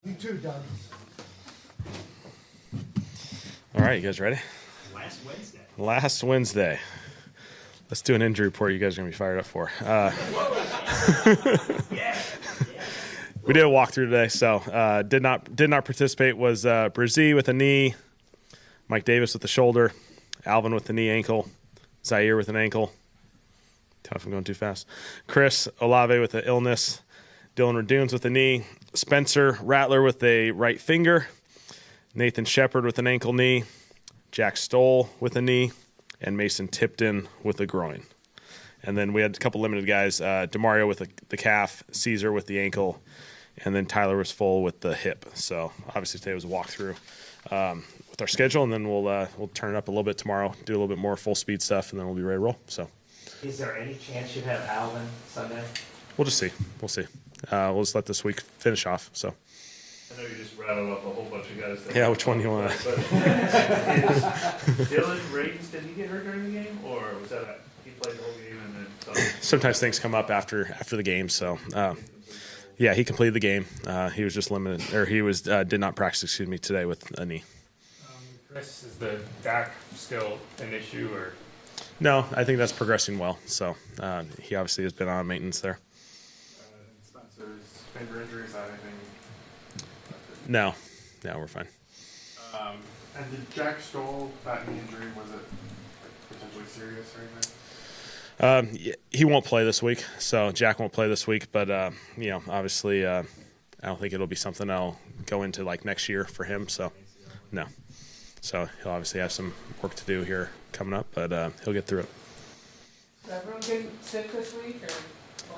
You too, Doug. All right, you guys ready? Last Wednesday. Let's do an injury report you guys are going to be fired up for. We did a walkthrough today, so did not participate was Brzee with a knee, Mike Davis with the shoulder, Alvin with the knee ankle, Zaire with an ankle. Tell me if I'm going too fast. Chris Olave with the illness, Dylan Radunes with the knee, Spencer Rattler with a right finger, Nathan Shepard with an ankle knee, Jack Stoll with a knee, and Mason Tipton with a groin. And then we had a couple limited guys, DeMario with the calf, Caesar with the ankle, and then Tyler was full with the hip. So obviously today was a walkthrough with our schedule, and then we'll turn it up a little bit tomorrow, do a little bit more full speed stuff, and then we'll be ready to roll. So, is there any chance you'd have Alvin Sunday? We'll just see. We'll see. We'll just let this week finish off. So. I know you just rattled up a whole bunch of guys. Yeah, which one do you want? Dylan Radunes, did he get hurt during the game, or was that he played the whole game and then? Sometimes things come up after the game. So, yeah, he completed the game. He was just limited, or he was did not practice. Excuse me, today with a knee. Chris, is the back still an issue, or? No, I think that's progressing well. So he obviously has been on maintenance there. Spencer's finger injuries, anything? No, we're fine. And did Jack Stoll, that knee injury, was it potentially serious or anything? He won't play this week, so Jack won't play this week. But obviously, I don't think it'll be something I'll go into like next year for him. So, no. So he'll obviously have some work to do here coming up, but he'll get through it. Is everyone getting sick this week?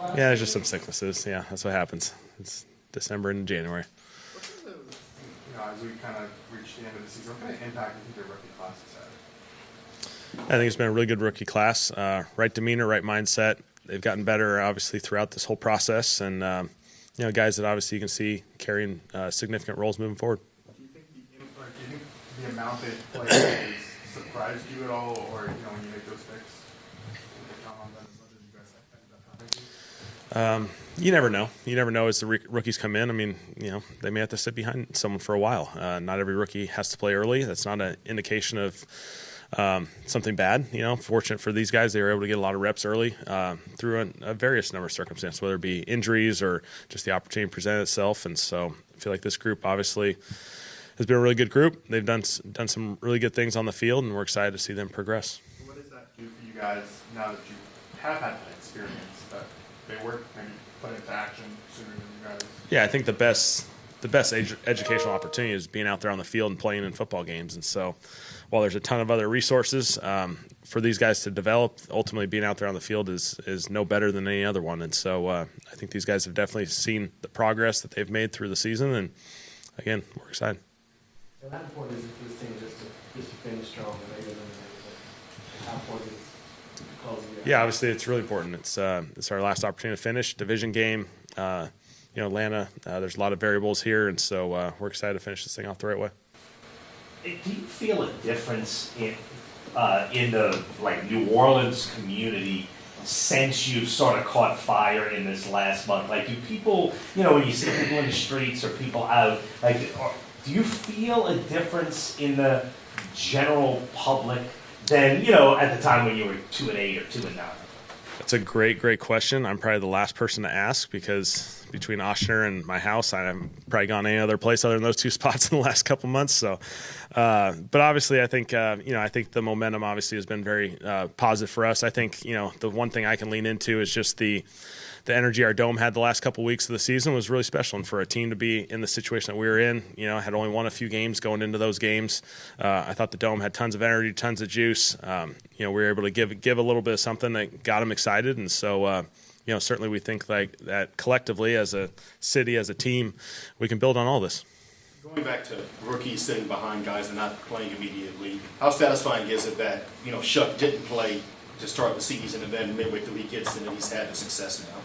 Or yeah, there's just some sicknesses. Yeah, that's what happens. It's December and January. As we kind of reach the end of the season, what kind of impact do you think their rookie class has had? I think it's been a really good rookie class. Right demeanor, right mindset. They've gotten better, obviously, throughout this whole process, and guys that obviously you can see carrying significant roles moving forward. Do you think the amount they play has surprised you at all, or when you make those picks, you count on them as much as you guys ended up having? You never know. You never know as the rookies come in. I mean, they may have to sit behind someone for a while. Not every rookie has to play early. That's not an indication of something bad. Fortunate for these guys, they were able to get a lot of reps early through a various number of circumstances, whether it be injuries or just the opportunity to present itself. And so I feel like this group obviously has been a really good group. They've done some really good things on the field, and we're excited to see them progress. What does that do for you guys now that you have had that experience, that they work maybe put into action sooner than you guys? Yeah, I think the best educational opportunity is being out there on the field and playing in football games. And so while there's a ton of other resources for these guys to develop, ultimately being out there on the field is no better than any other one. And so I think these guys have definitely seen the progress that they've made through the season. And, again, we're excited. So how important is it for this team just to finish strong and make it how important is it to close the game? Yeah, obviously it's really important. It's our last opportunity to finish division game. Atlanta, there's a lot of variables here, and so we're excited to finish this thing off the right way. Do you feel a difference in the New Orleans community since you've sort of caught fire in this last month? Like, do people, when you see people in the streets or people out, do you feel a difference in the general public than at the time when you were 2-8 or 2-9? That's a great question. I'm probably the last person to ask because between Ochsner and my house, I haven't probably gone any other place other than those two spots in the last couple months. So, but obviously, I think I think the momentum obviously has been very positive for us. I think the one thing I can lean into is just the energy our dome had the last couple weeks of the season was really special, and for a team to be in the situation that we were in, had only won a few games going into those games. I thought the dome had tons of energy, tons of juice. We were able to give a little bit of something that got them excited, and so certainly we think like that collectively as a city, as a team, we can build on all this. Going back to rookies sitting behind guys and not playing immediately, how satisfying is it that Shough didn't play to start the season and then midway through he gets in and he's had the success now?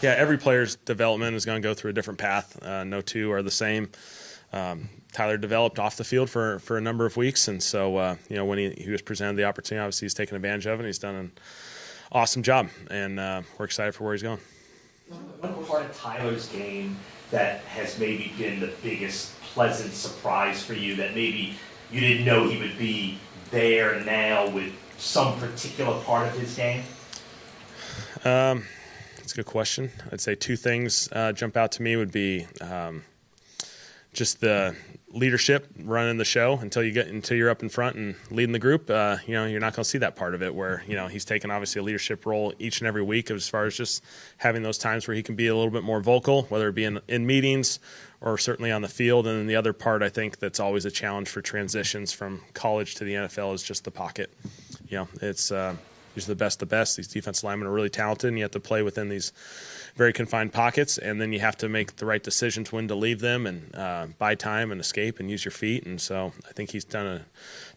Yeah, every player's development is going to go through a different path. No two are the same. Tyler developed off the field for a number of weeks, and so when he was presented the opportunity, obviously he's taken advantage of it, and he's done an awesome job, and we're excited for where he's going. One part of Tyler's game that has maybe been the biggest pleasant surprise for you, that maybe you didn't know he would be there now with some particular part of his game? That's a good question. I'd say two things jump out to me would be just the leadership running the show until you're up in front and leading the group. You're not going to see that part of it where, he's taken obviously a leadership role each and every week as far as just having those times where he can be a little bit more vocal, whether it be in meetings or certainly on the field. And then the other part I think that's always a challenge for transitions from college to the NFL is just the pocket. It's usually the best. These defensive linemen are really talented, and you have to play within these very confined pockets, and then you have to make the right decisions when to leave them and buy time and escape and use your feet. And so I think he's done a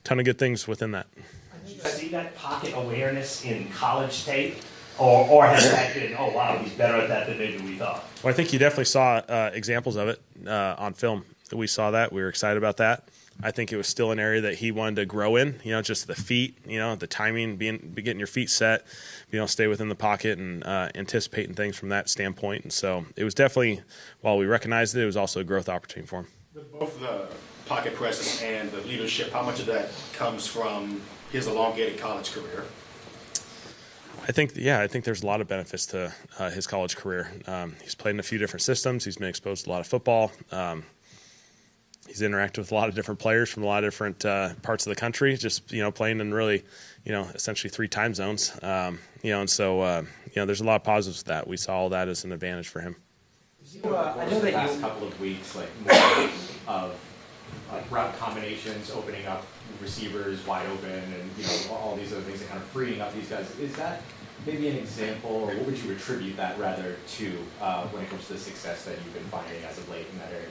ton of good things within that. Did you see that pocket awareness in college tape? Or has that been, oh, wow, he's better at that than maybe we thought? Well, I think you definitely saw examples of it on film. We saw that. We were excited about that. I think it was still an area that he wanted to grow in, just the feet, the timing, getting your feet set, stay within the pocket and anticipating things from that standpoint. And so it was definitely, while we recognized it, it was also a growth opportunity for him. Both the pocket presence and the leadership, how much of that comes from his elongated college career? I think there's a lot of benefits to his college career. He's played in a few different systems. He's been exposed to a lot of football. He's interacted with a lot of different players from a lot of different parts of the country, just, playing in really, essentially 3 time zones. And so, there's a lot of positives with that. We saw all that as an advantage for him. I know that the last couple of weeks, more of route combinations, opening up receivers wide open, and all these other things, and kind of freeing up these guys. Is that maybe an example, or what would you attribute that rather to when it comes to the success that you've been finding as of late in that area?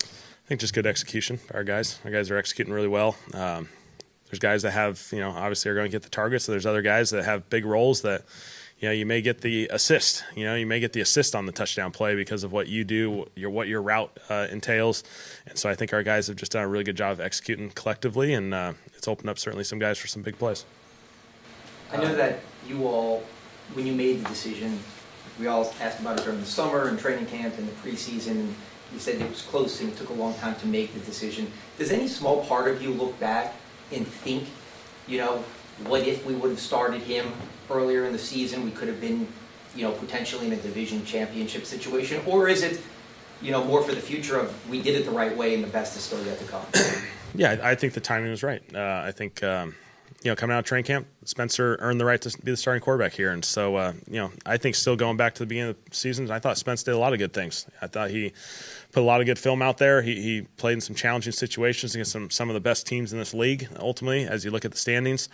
I think just good execution by our guys. Our guys are executing really well. There's guys that have, obviously are going to get the targets. So there's other guys that have big roles that, you may get the assist. You may get the assist on the touchdown play because of what you do, what your route entails. And so I think our guys have just done a really good job of executing collectively, and it's opened up certainly some guys for some big plays. I know that you all, when you made the decision, we all asked about it during the summer and training camp and the preseason. You said it was close and it took a long time to make the decision. Does any small part of you look back and think, what if we would have started him earlier in the season? We could have been, potentially in a division championship situation. Or is it, more for the future of we did it the right way and the best is still yet to come? Yeah, I think the timing was right. I think, coming out of training camp, Spencer earned the right to be the starting quarterback here. And so, I think still going back to the beginning of the season, I thought Spence did a lot of good things. I thought he put a lot of good film out there. He played in some challenging situations against some of the best teams in this league, ultimately, as you look at the standings.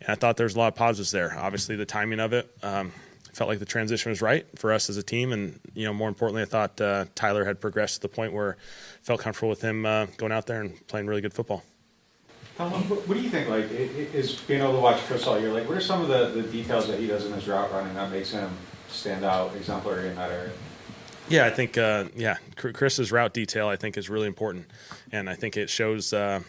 And I thought there's a lot of positives there. Obviously, the timing of it, felt like the transition was right for us as a team. And, more importantly, I thought Tyler had progressed to the point where I felt comfortable with him going out there and playing really good football. What do you think, is being able to watch Chris all year, what are some of the details that he does in his route running that makes him stand out, exemplary in that area? Yeah, I think, Chris's route detail, I think, is really important. And I think it shows, how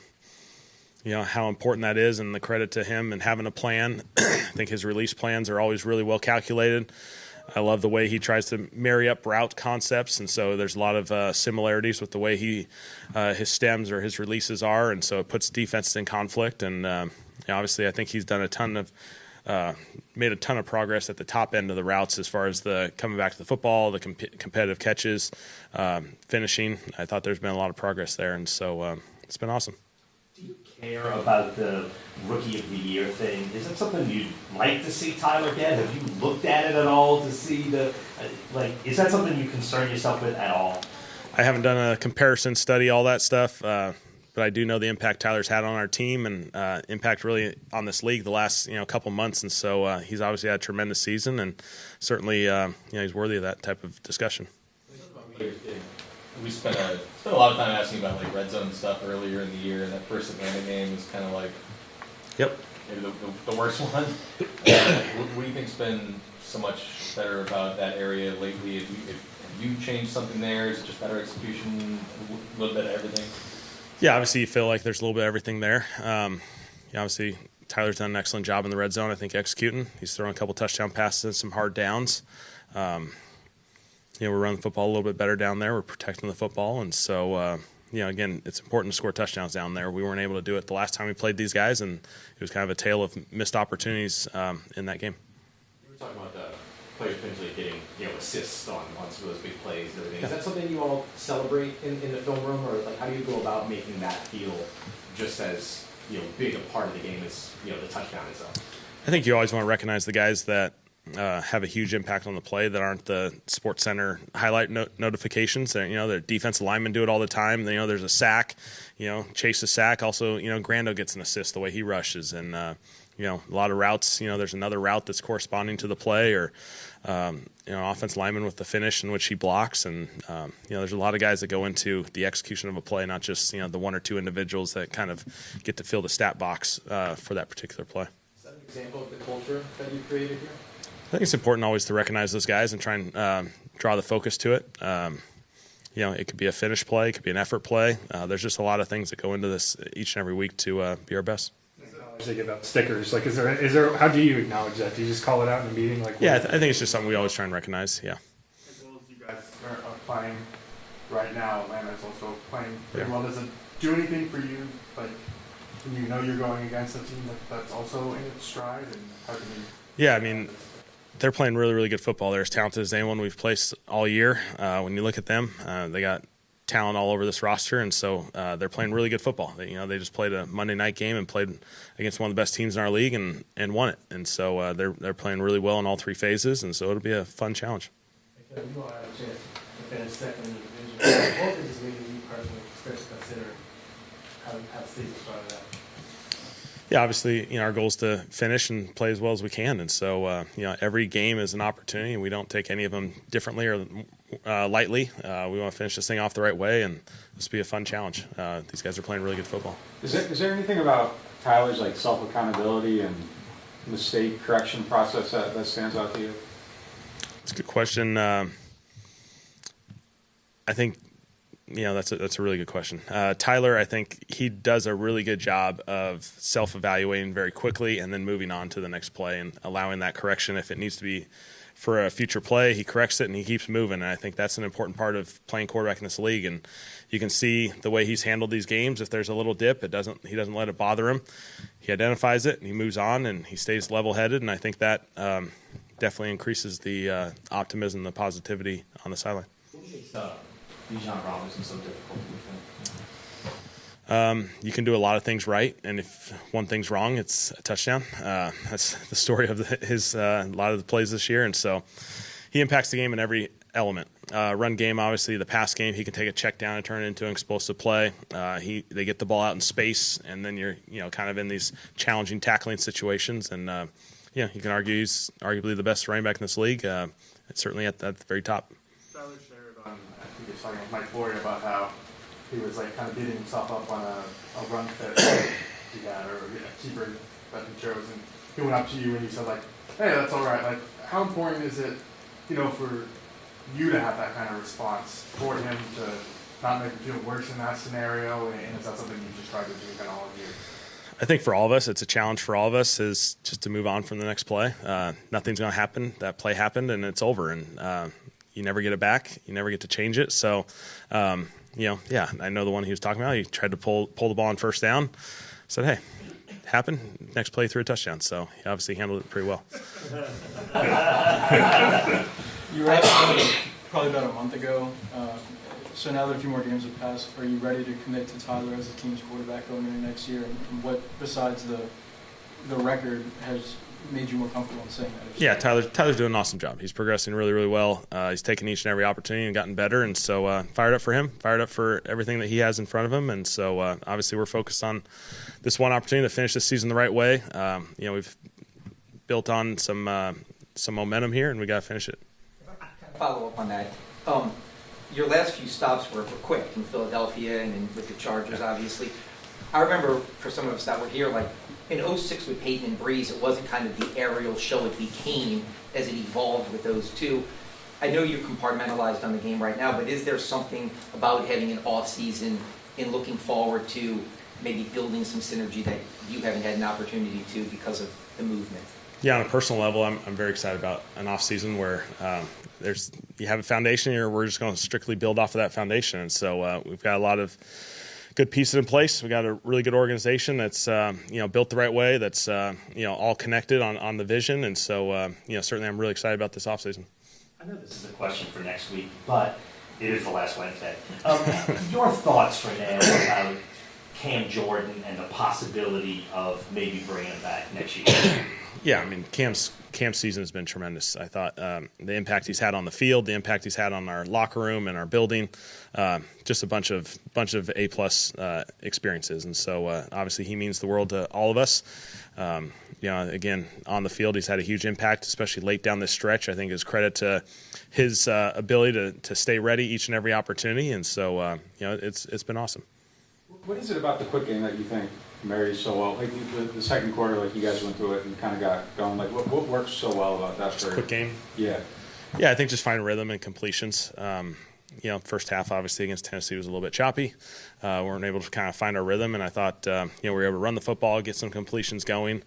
important that is, and the credit to him and having a plan. I think his release plans are always really well calculated. I love the way he tries to marry up route concepts, and so there's a lot of similarities with the way his stems or his releases are, and so it puts defenses in conflict. And obviously, I think he's done made a ton of progress at the top end of the routes as far as the coming back to the football, the competitive catches, finishing. I thought there's been a lot of progress there, and so it's been awesome. Do you care about the Rookie of the Year thing? Is that something you'd like to see Tyler get? Have you looked at it at all to see is that something you concern yourself with at all? I haven't done a comparison study, all that stuff, but I do know the impact Tyler's had on our team and impact really on this league the last couple months, and so he's obviously had a tremendous season, and certainly he's worthy of that type of discussion. We spent a lot of time asking about red zone stuff earlier in the year, and that first Atlanta game was kind of maybe the worst one. What do you think's been so much better about that area lately? Have you changed something there? Is it just better execution, a little bit of everything? Yeah, obviously you feel like there's a little bit of everything there. Obviously Tyler's done an excellent job in the red zone, I think, executing. He's thrown a couple touchdown passes and some hard downs. we're running the football a little bit better down there. We're protecting the football, and so again, it's important to score touchdowns down there. We weren't able to do it the last time we played these guys, and it was kind of a tale of missed opportunities in that game. You were talking about the players potentially getting assists on some of those big plays and everything. Is that something you all celebrate in the film room, or like how do you go about making that feel just as big a part of the game as the touchdown itself? I think you always want to recognize the guys that have a huge impact on the play that aren't the Sports Center highlight notifications. The defensive linemen do it all the time. There's a sack, chase a sack. Also, Grando gets an assist the way he rushes, and a lot of routes. There's another route that's corresponding to the play, or offensive lineman with the finish in which he blocks, and there's a lot of guys that go into the execution of a play, not just the one or two individuals that kind of get to fill the stat box for that particular play. Is that an example of the culture that you've created here? I think it's important always to recognize those guys and try and draw the focus to it. It could be a finish play, it could be an effort play. There's just a lot of things that go into this each and every week to be our best. They give out stickers. Like, is there? How do you acknowledge that? Do you just call it out in a meeting? Like, I think it's just something we always try and recognize. Yeah. As well as you guys are playing right now, Atlanta's also playing pretty well. Does it do anything for you, like when you're going against a team that's also in its stride, and how can you? Yeah, I mean, they're playing really, really good football. They're as talented as anyone we've placed all year. When you look at them, they got talent all over this roster, and so they're playing really good football. They just played a Monday night game and played against one of the best teams in our league and won it. And so they're playing really well in all three phases, and so it'll be a fun challenge. You don't have a chance to finish second in the division. What is leading you personally, especially consider how the season started out? Yeah, obviously, our goal is to finish and play as well as we can, and so every game is an opportunity, and we don't take any of them differently or lightly. We want to finish this thing off the right way, and this will be a fun challenge. These guys are playing really good football. Is there anything about Tyler's self accountability and mistake correction process that stands out to you? It's a good question. I think. That's a really good question. Tyler, I think he does a really good job of self-evaluating very quickly and then moving on to the next play and allowing that correction if it needs to be for a future play. He corrects it and he keeps moving, and I think that's an important part of playing quarterback in this league. And you can see the way he's handled these games. If there's a little dip, he doesn't let it bother him. He identifies it and he moves on and he stays level-headed, and I think that definitely increases the optimism, the positivity on the sideline. Bijan Robinson so difficult with him? You can do a lot of things right, and if one thing's wrong, it's a touchdown. That's the story of a lot of the plays this year, and so he impacts the game in every element. Run game, obviously, the pass game, he can take a check down and turn it into an explosive play. They get the ball out in space, and then you're kind of in these challenging tackling situations, and you can argue he's arguably the best running back in this league. It's certainly at the very top. Tyler shared on, I think he was talking with Mike Flory about how he was kind of beating himself up on a run fit he got, or a keeper that he chose, and he went up to you and he said hey, that's all right. How important is it, for you to have that kind of response, for him to not make you feel worse in that scenario, and is that something you just try to do kind of all year? I think for all of us, it's a challenge for all of us is just to move on from the next play. Nothing's going to happen. That play happened and it's over, and you never get it back. You never get to change it. So, I know the one he was talking about. He tried to pull the ball on first down. Said, hey, it happened. Next play threw a touchdown. So he obviously handled it pretty well. You were asked probably about a month ago. So now that a few more games have passed, are you ready to commit to Tyler as the team's quarterback going into next year? And what, besides the record, has made you more comfortable in saying that? Yeah, Tyler's doing an awesome job. He's progressing really, really well. He's taken each and every opportunity and gotten better. And so fired up for him, fired up for everything that he has in front of him. And so obviously we're focused on this one opportunity to finish this season the right way. We've built on some momentum here, and we got to finish it. Follow up on that. Your last few stops were quick in Philadelphia and with the Chargers, obviously. I remember for some of us that were here, in 06 with Peyton and Breeze, it wasn't kind of the aerial show it became as it evolved with those two. I know you're compartmentalized on the game right now, but is there something about having an off season and looking forward to maybe building some synergy that you haven't had an opportunity to because of the movement? Yeah, on a personal level, I'm very excited about an off season where you have a foundation here. We're just going to strictly build off of that foundation, and so we've got a lot of good pieces in place. We got a really good organization that's built the right way. That's all connected on the vision, and so certainly I'm really excited about this off season. I know this is a question for next week, but it is the last Wednesday. Your thoughts for now about Cam Jordan and the possibility of maybe bringing him back next year? Yeah, I mean, Cam's season has been tremendous. I thought the impact he's had on the field, the impact he's had on our locker room and our building, just a bunch of A-plus experiences. And so obviously he means the world to all of us. Again, on the field, he's had a huge impact, especially late down this stretch. I think is credit to his ability to stay ready each and every opportunity. And so, it's been awesome. What is it about the quick game that you think marries so well? Like the second quarter, like you guys went through it and kind of got going. Like what works so well about that? Just quick game? Yeah. Yeah, I think just finding rhythm and completions. First half obviously against Tennessee was a little bit choppy. Weren't able to kind of find our rhythm, and I thought we were able to run the football, get some completions going,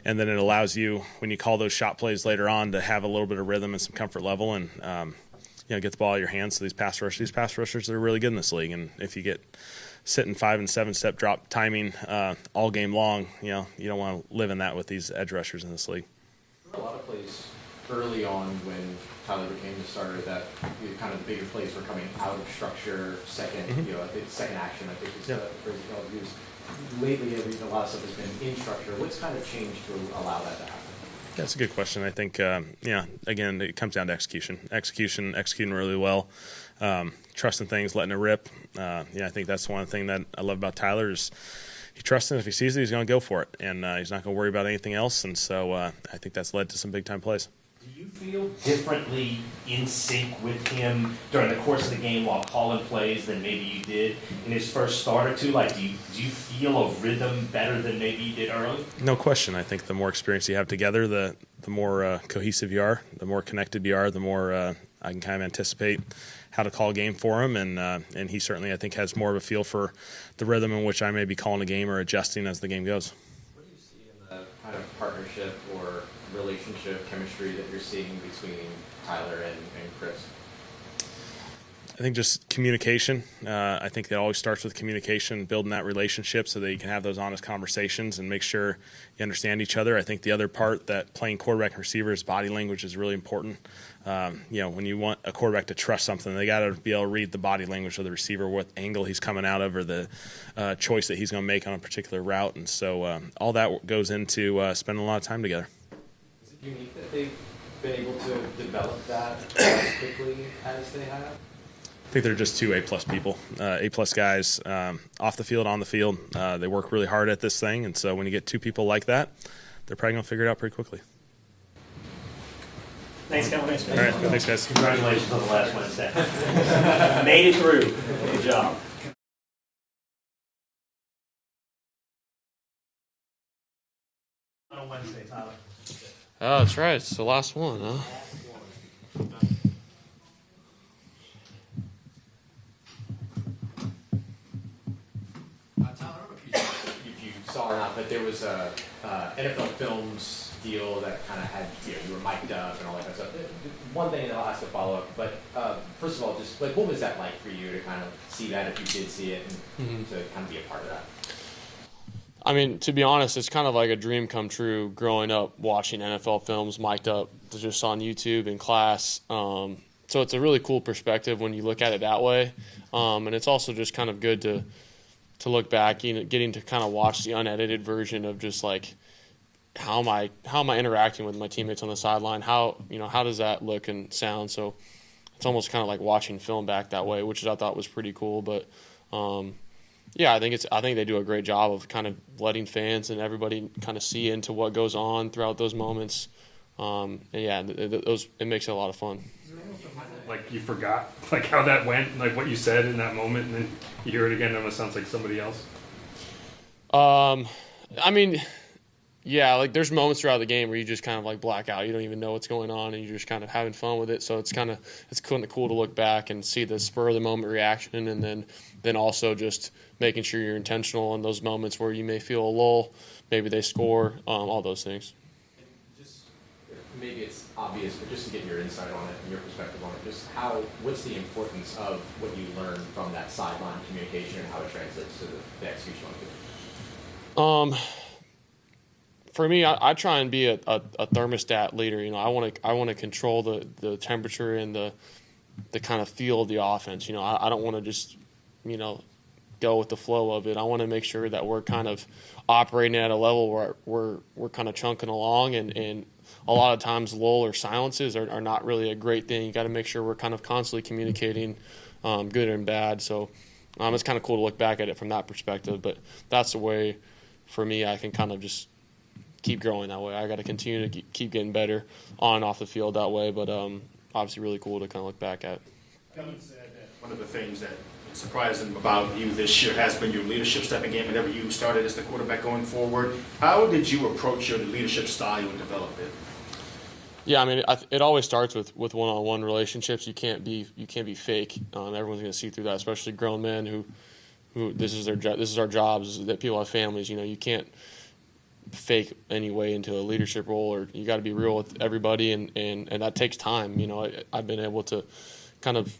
and then it allows you, when you call those shot plays later on, to have a little bit of rhythm and some comfort level, and get the ball out of your hands. So these pass rushers are really good in this league, and if you get sitting 5 and 7 step drop timing all game long, you don't want to live in that with these edge rushers in this league. There were a lot of plays early on when Tyler became the starter that kind of the bigger plays were coming out of structure, second, I think second action, I think is the phrase you used. Lately, a lot of stuff has been in structure. What's kind of changed to allow that to happen? That's a good question. I think, again, it comes down to executing really well, trusting things, letting it rip. I think that's one thing that I love about Tyler is he trusts it. If he sees it, he's going to go for it, and he's not going to worry about anything else. And so I think that's led to some big-time plays. Do you feel differently in sync with him during the course of the game while calling plays than maybe you did in his first start or two? Like, do you feel a rhythm better than maybe you did early? No question. I think the more experience you have together, the more cohesive you are, the more connected you are, the more I can kind of anticipate how to call a game for him. And he certainly, I think, has more of a feel for the rhythm in which I may be calling a game or adjusting as the game goes. What do you see in the kind of partnership or relationship, chemistry that you're seeing between Tyler and Chris? I think just communication. I think it always starts with communication, building that relationship so that you can have those honest conversations and make sure you understand each other. I think the other part that playing quarterback and receiver is body language is really important. When you want a quarterback to trust something, they got to be able to read the body language of the receiver, what angle he's coming out of or the choice that he's going to make on a particular route. And so all that goes into spending a lot of time together. Is it unique that they've been able to develop that as quickly as they have? I think they're just two A-plus people, A-plus guys, off the field, on the field. They work really hard at this thing, and so when you get two people like that, they're probably going to figure it out pretty quickly. Thanks, Kellen. All right, thanks, guys. Congratulations on the last Wednesday. Made it through. Good job. On Wednesday, Tyler. Oh, that's right. It's the last one, huh? Tyler, I don't know if you saw or not, but there was a NFL Films deal that kind of had, you were mic'd up and all that kind of stuff. One thing, and I'll ask a follow-up, but first of all, just like, what was that like for you to kind of see that, if you did see it, and to kind of be a part of that? I mean, to be honest, it's kind of like a dream come true growing up watching NFL films mic'd up just on YouTube in class. So it's a really cool perspective when you look at it that way. And it's also just kind of good to look back, getting to kind of watch the unedited version of just like how am I interacting with my teammates on the sideline? How does that look and sound? So it's almost kind of like watching film back that way, which I thought was pretty cool. But I think they do a great job of kind of letting fans and everybody kind of see into what goes on throughout those moments. It makes it a lot of fun. Like you forgot like how that went, like what you said in that moment, and then you hear it again, and it almost sounds like somebody else. Like there's moments throughout the game where you just kind of like black out. You don't even know what's going on, and you're just kind of having fun with it. So it's kind of cool to look back and see the spur of the moment reaction, and then also just making sure you're intentional in those moments where you may feel a lull, maybe they score, all those things. Just maybe it's obvious, but just to get your insight on it and your perspective on it, just what's the importance of what you learn from that sideline communication and how it translates to the execution on the field? For me, I try and be a thermostat leader. You know, I want to control the temperature and the kind of feel of the offense. You know, I don't want to just, you know, go with the flow of it. I want to make sure that we're kind of operating at a level where we're kind of chunking along, and a lot of times lull or silences are not really a great thing. You got to make sure we're kind of constantly communicating, good and bad. So it's kind of cool to look back at it from that perspective. But that's the way, for me, I can kind of just keep growing that way. I got to continue to keep getting better on and off the field that way. But obviously, really cool to kind of look back at. Kellen said that one of the things that surprised him about you this year has been your leadership stepping game whenever you started as the quarterback going forward. How did you approach your leadership style and develop it? Yeah, I mean, it always starts with one-on-one relationships. You can't be fake. Everyone's going to see through that, especially grown men who this is our jobs. That people have families. You know, you can't fake any way into a leadership role, or you got to be real with everybody, and that takes time. You know, I've been able to kind of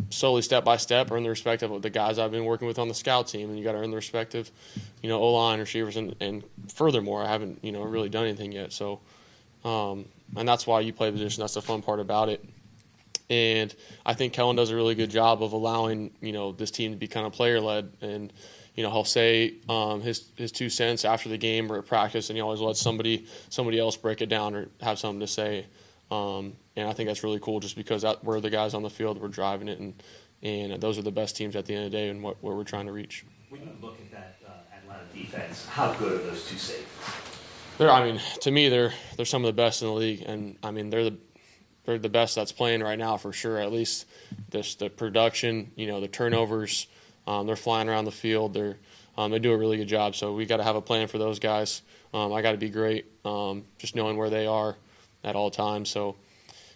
slowly, step by step, earn the respect of the guys I've been working with on the scout team, and you got to earn the respect of, you know, O-line, receivers, and furthermore, I haven't, you know, really done anything yet. So, and that's why you play position. That's the fun part about it. And I think Kellen does a really good job of allowing, you know, this team to be kind of player-led. And, you know, he'll say his 2 cents after the game or at practice, and he always lets somebody else break it down or have something to say. And I think that's really cool, just because we're the guys on the field, we're driving it, and those are the best teams at the end of the day and where we're trying to reach. When you look at that Atlanta defense, how good are those two safeties? To me, they're some of the best in the league, and I mean they're the best that's playing right now for sure. At least the production, you know, the turnovers, they're flying around the field. They do a really good job. So we got to have a plan for those guys. I got to be great, just knowing where they are at all times. So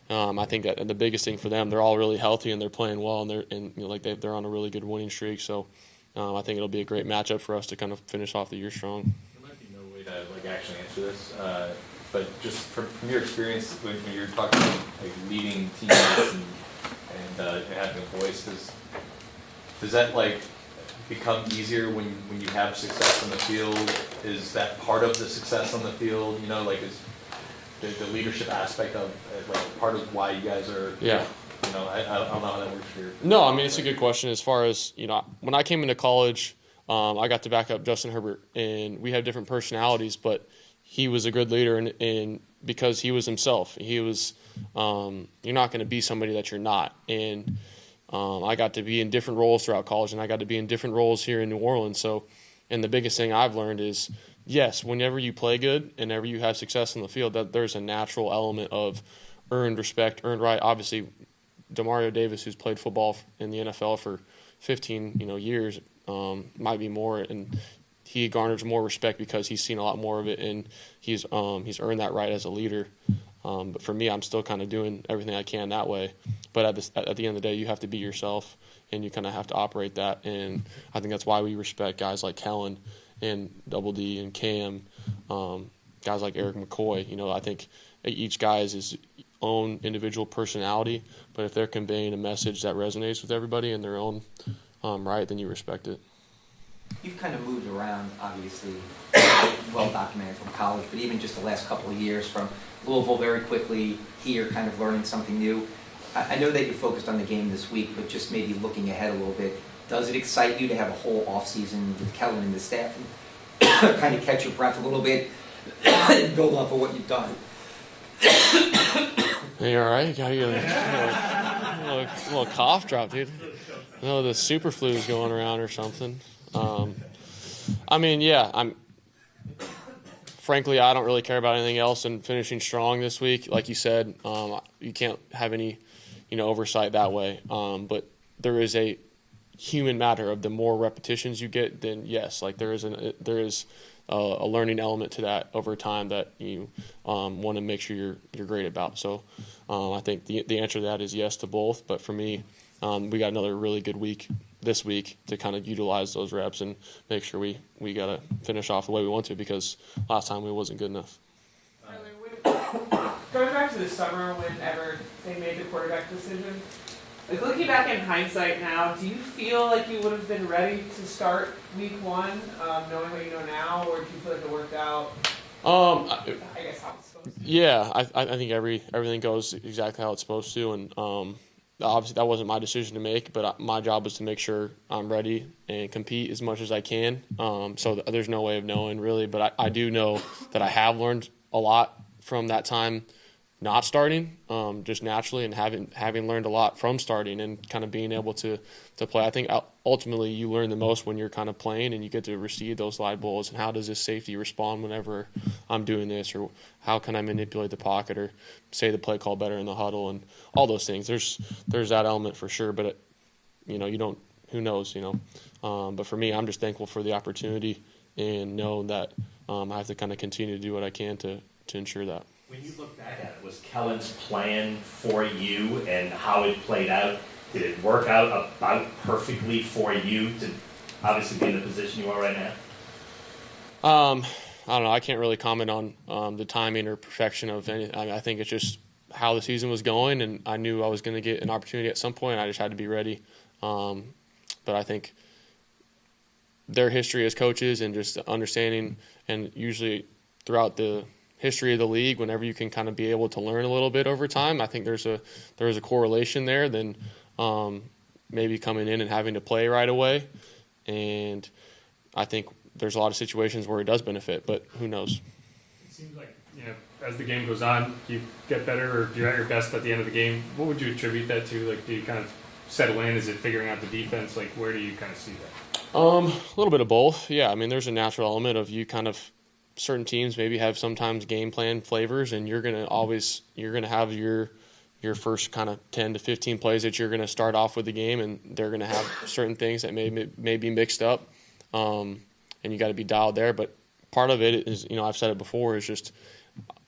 I think that the biggest thing for them, they're all really healthy and they're playing well, and you know, they're on a really good winning streak. So I think it'll be a great matchup for us to kind of finish off the year strong. There might be no way to actually answer this, but just from your experience when you're talking about leading teammates and having a voice, does that become easier when you have success on the field? Is that part of the success on the field? You know, is the leadership aspect of part of why you guys are? Yeah. You know, I don't know how that works for you. No, I mean, it's a good question. As far as, you know, when I came into college, I got to back up Justin Herbert, and we have different personalities, but he was a good leader, and because he was himself. He was, you're not going to be somebody that you're not. And I got to be in different roles throughout college, and I got to be in different roles here in New Orleans. So, and the biggest thing I've learned is, yes, whenever you play good and whenever you have success on the field, that there's a natural element of earned respect, earned right. Obviously, Demario Davis, who's played football in the NFL for 15 years, might be more, and he garners more respect because he's seen a lot more of it, and he's earned that right as a leader. But for me, I'm still kind of doing everything I can that way. But at the end of the day, you have to be yourself, and you kind of have to operate that. And I think that's why we respect guys like Kellen and Double D and Cam, guys like Eric McCoy. You know, I think each guy is his own individual personality, but if they're conveying a message that resonates with everybody in their own right, then you respect it. You've kind of moved around, obviously, well documented from college, but even just the last couple of years from Louisville very quickly here, kind of learning something new. I know that you're focused on the game this week, but just maybe looking ahead a little bit, does it excite you to have a whole offseason with Kellen and the staff and kind of catch your breath a little bit and build off of what you've done? Hey, all right? You got a little cough drop, dude. No, the super flu is going around or something. I mean, yeah, frankly, I don't really care about anything else than finishing strong this week. Like you said, you can't have any, oversight that way. But there is a human matter of the more repetitions you get, then yes, there is a learning element to that over time that you want to make sure you're great about. So I think the answer to that is yes to both. But for me, we got another really good week this week to kind of utilize those reps and make sure we got to finish off the way we want to, because last time we wasn't good enough. Go to the summer whenever they made the quarterback decision, like looking back in hindsight now, do you feel like you would have been ready to start week 1, knowing what you know now, or do you feel like it worked out? I guess how it's supposed to. Yeah, I think everything goes exactly how it's supposed to, and obviously that wasn't my decision to make, but my job was to make sure I'm ready and compete as much as I can. So there's no way of knowing really, but I do know that I have learned a lot from that time not starting, just naturally, and having learned a lot from starting and kind of being able to play. I think ultimately you learn the most when you're kind of playing and you get to receive those live balls, and how does this safety respond whenever I'm doing this, or how can I manipulate the pocket or say the play call better in the huddle, and all those things. There's that element for sure, but you don't, who knows, but for me, I'm just thankful for the opportunity and know that I have to kind of continue to do what I can to ensure that. When you look back at it, was Kellen's plan for you and how it played out, did it work out about perfectly for you to obviously be in the position you are right now? I don't know. I can't really comment on the timing or perfection of any. I think it's just how the season was going, and I knew I was going to get an opportunity at some point. I just had to be ready. But I think their history as coaches and just understanding, and usually throughout the history of the league, whenever you can kind of be able to learn a little bit over time, I think there's a correlation there than maybe coming in and having to play right away. And I think there's a lot of situations where it does benefit, but who knows? It seems like, as the game goes on, you get better, or you're at your best at the end of the game. What would you attribute that to? Like, do you kind of settle in? Is it figuring out the defense? Like, where do you kind of see that? A little bit of both. Yeah, I mean, there's a natural element of you kind of, certain teams maybe have sometimes game plan flavors, and you're gonna have your first kind of 10 to 15 plays that you're gonna start off with the game, and they're gonna have certain things that may be mixed up, and you got to be dialed there. But part of it is, I've said it before, is just,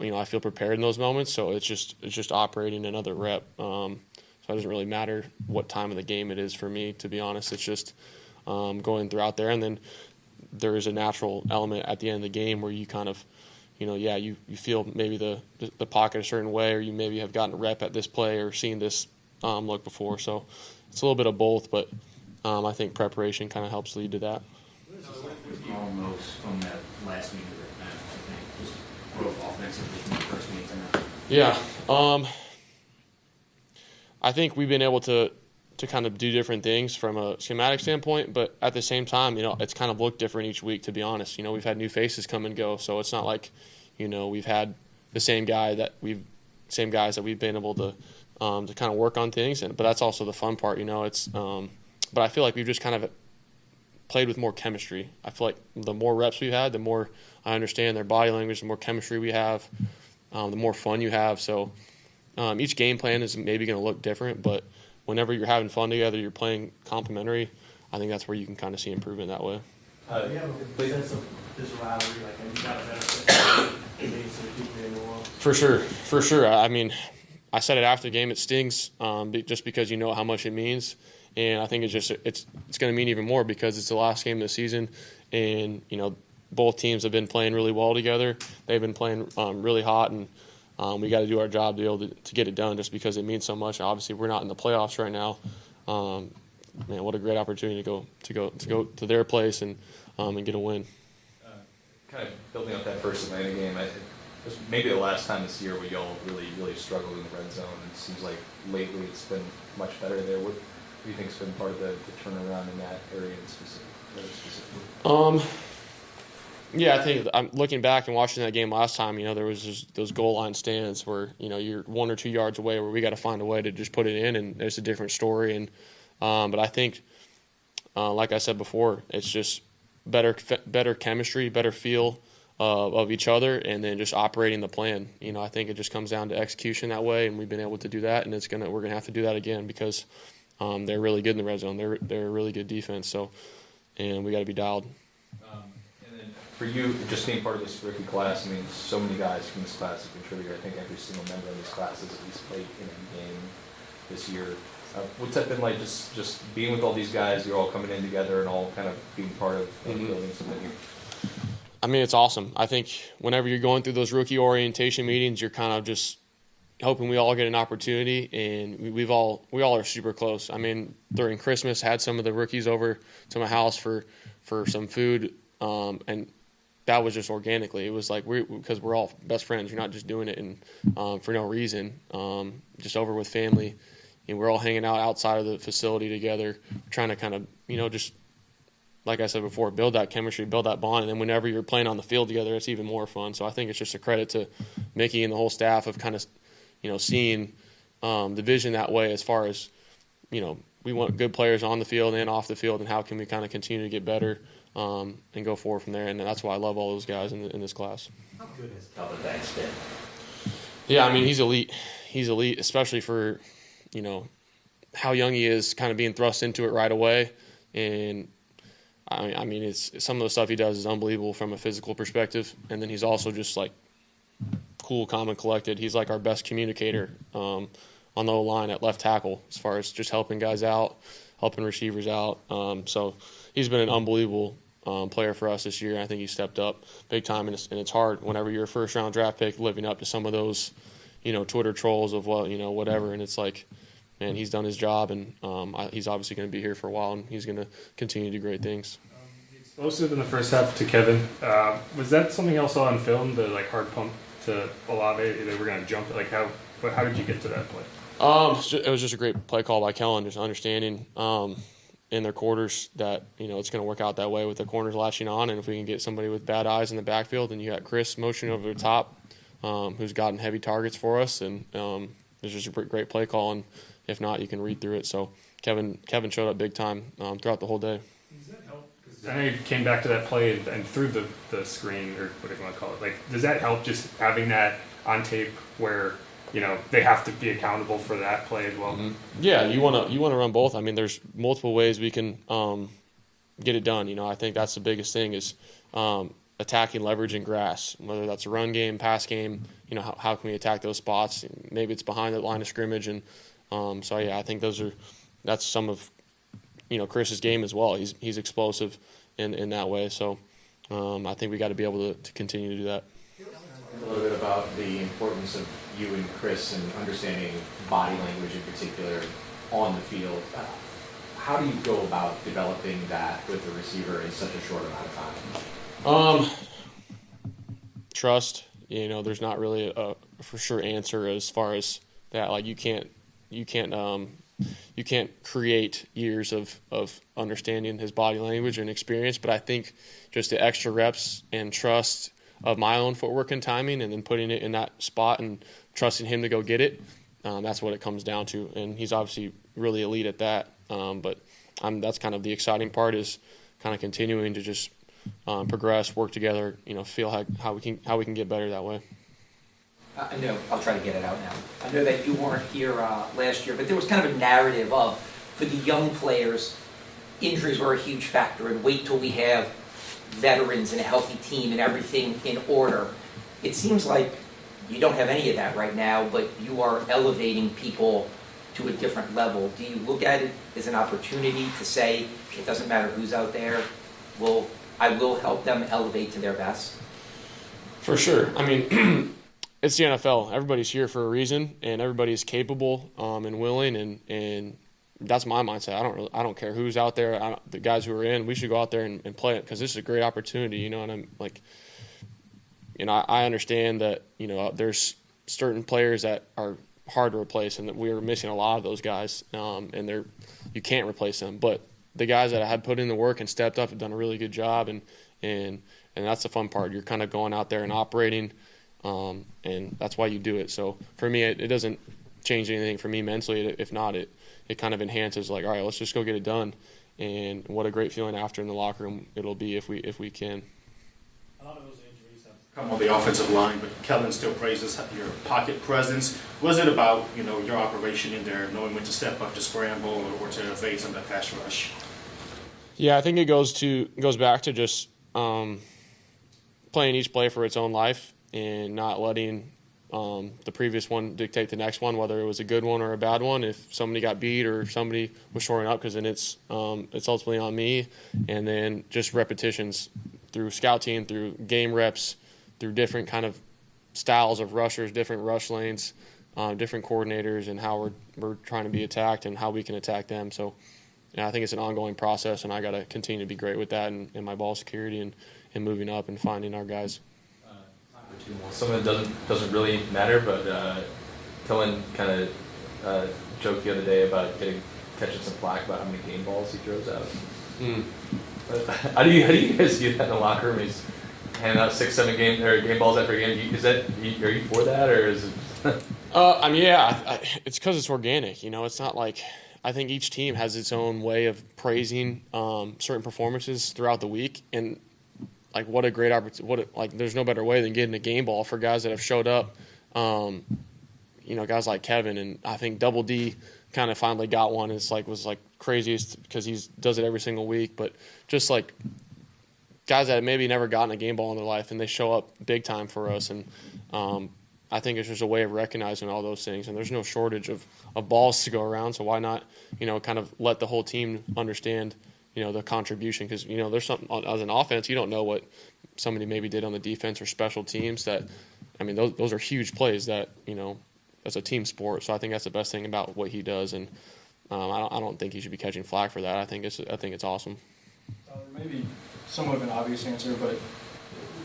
I feel prepared in those moments, so it's just operating another rep. So it doesn't really matter what time of the game it is for me, to be honest. It's just going throughout there, and then there is a natural element at the end of the game where you kind of, you feel maybe the pocket a certain way, or you maybe have gotten a rep at this play or seen this look before. So it's a little bit of both, but I think preparation kind of helps lead to that. Almost from that last meeting with Matt, I think, just growth offensively from the first meeting to now. Yeah, I think we've been able to kind of do different things from a schematic standpoint, but at the same time, it's kind of looked different each week, to be honest. We've had new faces come and go, so it's not like, we've had the same guys that we've been able to kind of work on things, but that's also the fun part, It's, but I feel like we've just kind of played with more chemistry. I feel like the more reps we've had, the more I understand their body language, the more chemistry we have, the more fun you have. So each game plan is maybe going to look different, but whenever you're having fun together, you're playing complementary, I think that's where you can kind of see improvement that way. You have a sense of this rivalry, like, and you got a better sense of the people in the world. For sure. I mean, I said it after the game, it stings just because you know how much it means. And I think it's going to mean even more because it's the last game of the season, and both teams have been playing really well together. They've been playing really hot, and we got to do our job to be able to get it done, just because it means so much. Obviously, we're not in the playoffs right now. Man, what a great opportunity to go to their place and get a win. Kind of building up that first Atlanta game, it was maybe the last time this year where y'all really struggled in the red zone. It seems like lately it's been much better there. What do you think has been part of the turnaround in that area specifically? Yeah, I think I'm looking back and watching that game last time. There was just those goal line stands where you're 1 or 2 yards away, where we got to find a way to just put it in, and there's a different story. And but I think, like I said before, it's just better chemistry, better feel of each other, and then just operating the plan. I think it just comes down to execution that way, and we've been able to do that, and we're gonna have to do that again because they're really good in the red zone. They're a really good defense. So, and we got to be dialed. And then for you, just being part of this rookie class, I mean, so many guys from this class have contributed. I think every single member of this class has at least played in a game this year. What's that been like, just being with all these guys? You're all coming in together and all kind of being part of building something here. I mean, it's awesome. I think whenever you're going through those rookie orientation meetings, you're kind of just hoping we all get an opportunity, and we all are super close. I mean, during Christmas, had some of the rookies over to my house for some food, and that was just organically. It was like because we're all best friends. You're not just doing it for no reason. Just over with family, and we're all hanging out outside of the facility together, trying to kind of just like I said before, build that chemistry, build that bond, and then whenever you're playing on the field together, it's even more fun. So I think it's just a credit to Mickey and the whole staff of kind of seeing the vision that way as far as we want good players on the field and off the field, and how can we kind of continue to get better. And go forward from there, and that's why I love all those guys in this class. How good has Calvin Banks been? Yeah, I mean, he's elite. He's elite, especially for how young he is, kind of being thrust into it right away. And I mean, it's some of the stuff he does is unbelievable from a physical perspective, and then he's also just like cool, calm, and collected. He's like our best communicator on the O-line at left tackle, as far as just helping guys out, helping receivers out. So he's been an unbelievable player for us this year. I think he stepped up big time, and it's hard whenever you're a first-round draft pick living up to some of those, Twitter trolls of whatever. And it's like, man, he's done his job, and he's obviously going to be here for a while, and he's going to continue to do great things. The explosive in the first half to Kevin, was that something else on film? The hard pump to Olave, they were going to jump. How did you get to that play? It was just a great play call by Kellen, just understanding in their quarters that it's going to work out that way with the corners latching on, and if we can get somebody with bad eyes in the backfield, and you got Chris motioning over the top, who's gotten heavy targets for us, and it's just a great play call, and if not, you can read through it. So Kevin showed up big time throughout the whole day. Does that help? Because I know you came back to that play and threw the screen, or whatever you want to call it. Does that help just having that on tape where they have to be accountable for that play as well? Mm-hmm. Yeah, you want to run both. I mean, there's multiple ways we can get it done. I think that's the biggest thing is attacking leverage and grass, whether that's a run game, pass game. How can we attack those spots? Maybe it's behind the line of scrimmage, and so yeah, I think that's some of Chris's game as well. He's explosive in that way. So I think we got to be able to continue to do that. A little bit about the importance of you and Chris and understanding body language in particular on the field. How do you go about developing that with a receiver in such a short amount of time? Trust. There's not really a for sure answer as far as that. Like you can't create years of understanding his body language and experience, but I think just the extra reps and trust of my own footwork and timing, and then putting it in that spot and trusting him to go get it, that's what it comes down to. And he's obviously really elite at that. But that's kind of the exciting part, is kind of continuing to just progress, work together, feel how we can get better that way. I know, I'll try to get it out now. I know that you weren't here last year, but there was kind of a narrative of, for the young players, injuries were a huge factor, and wait till we have veterans and a healthy team and everything in order. It seems like you don't have any of that right now, but you are elevating people to a different level. Do you look at it as an opportunity to say, it doesn't matter who's out there, I will help them elevate to their best? For sure. I mean, it's the NFL. Everybody's here for a reason, and everybody's capable and willing, and that's my mindset. I don't care who's out there. The guys who are in, we should go out there and play it, because this is a great opportunity. And I'm like, I understand that there's certain players that are hard to replace, and that we are missing a lot of those guys, and you can't replace them. But the guys that had put in the work and stepped up have done a really good job, and that's the fun part. You're kind of going out there and operating, and that's why you do it. So for me, it doesn't change anything for me mentally. If not, it kind of enhances, like, all right, let's just go get it done. And what a great feeling after in the locker room it'll be if we can. A lot of those injuries have come on the offensive line, but Kellen still praises your pocket presence. Was it about your operation in there, knowing when to step up to scramble or to evade some of that pass rush? Yeah, I think it goes back to just playing each play for its own life, and not letting the previous one dictate the next one, whether it was a good one or a bad one. If somebody got beat or if somebody was shoring up, because then it's ultimately on me. And then just repetitions through scout team, through game reps, through different kind of styles of rushers, different rush lanes, different coordinators and how we're trying to be attacked and how we can attack them. So I think it's an ongoing process, and I got to continue to be great with that and my ball security and moving up and finding our guys. Something that doesn't really matter, but Kellen kind of joked the other day about catching some flack about how many game balls he throws out. How do you guys do that in the locker room? He's handing out 6-7 game balls after a game. Are you for that, or is it? I mean, yeah, it's because it's organic. It's not like I think each team has its own way of praising certain performances throughout the week, and like what a great opportunity! There's no better way than getting a game ball for guys that have showed up. Guys like Kevin, and I think Double D kind of finally got one. It's was craziest because he does it every single week, but just like guys that maybe never gotten a game ball in their life and they show up big time for us. And I think it's just a way of recognizing all those things. And there's no shortage of balls to go around, so why not, kind of let the whole team understand, the contribution. Because, there's something as an offense, you don't know what somebody maybe did on the defense or special teams that, those are huge plays that, it's a team sport. So I think that's the best thing about what he does. And I don't think he should be catching flack for that. I think it's awesome. Maybe somewhat of an obvious answer, but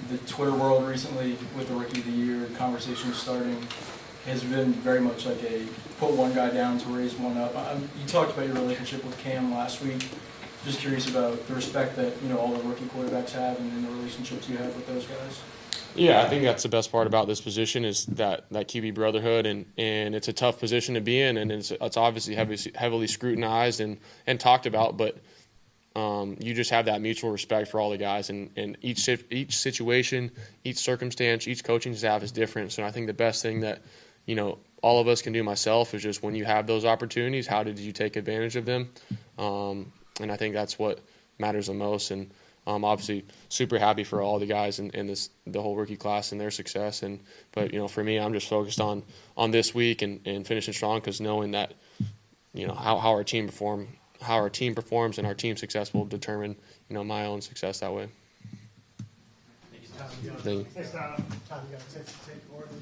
the Twitter world recently, with the Rookie of the Year conversation starting, has been very much like a put one guy down to raise one up. You talked about your relationship with Cam last week. Just curious about the respect that all the rookie quarterbacks have, and then the relationships you have with those guys. Yeah, I think that's the best part about this position is that QB brotherhood, and it's a tough position to be in, and it's obviously heavily scrutinized and talked about, but you just have that mutual respect for all the guys, and each situation, each circumstance, each coaching staff is different. So I think the best thing that all of us can do, myself, is just when you have those opportunities, how did you take advantage of them? And I think that's what matters the most. And I'm obviously super happy for all the guys in the whole rookie class and their success. But for me, I'm just focused on this week and finishing strong, because knowing that how our team performs and our team's success will determine my own success that way. Thank you. Thank you. Thanks, Tom. Tom, you got a chance to take Oregon.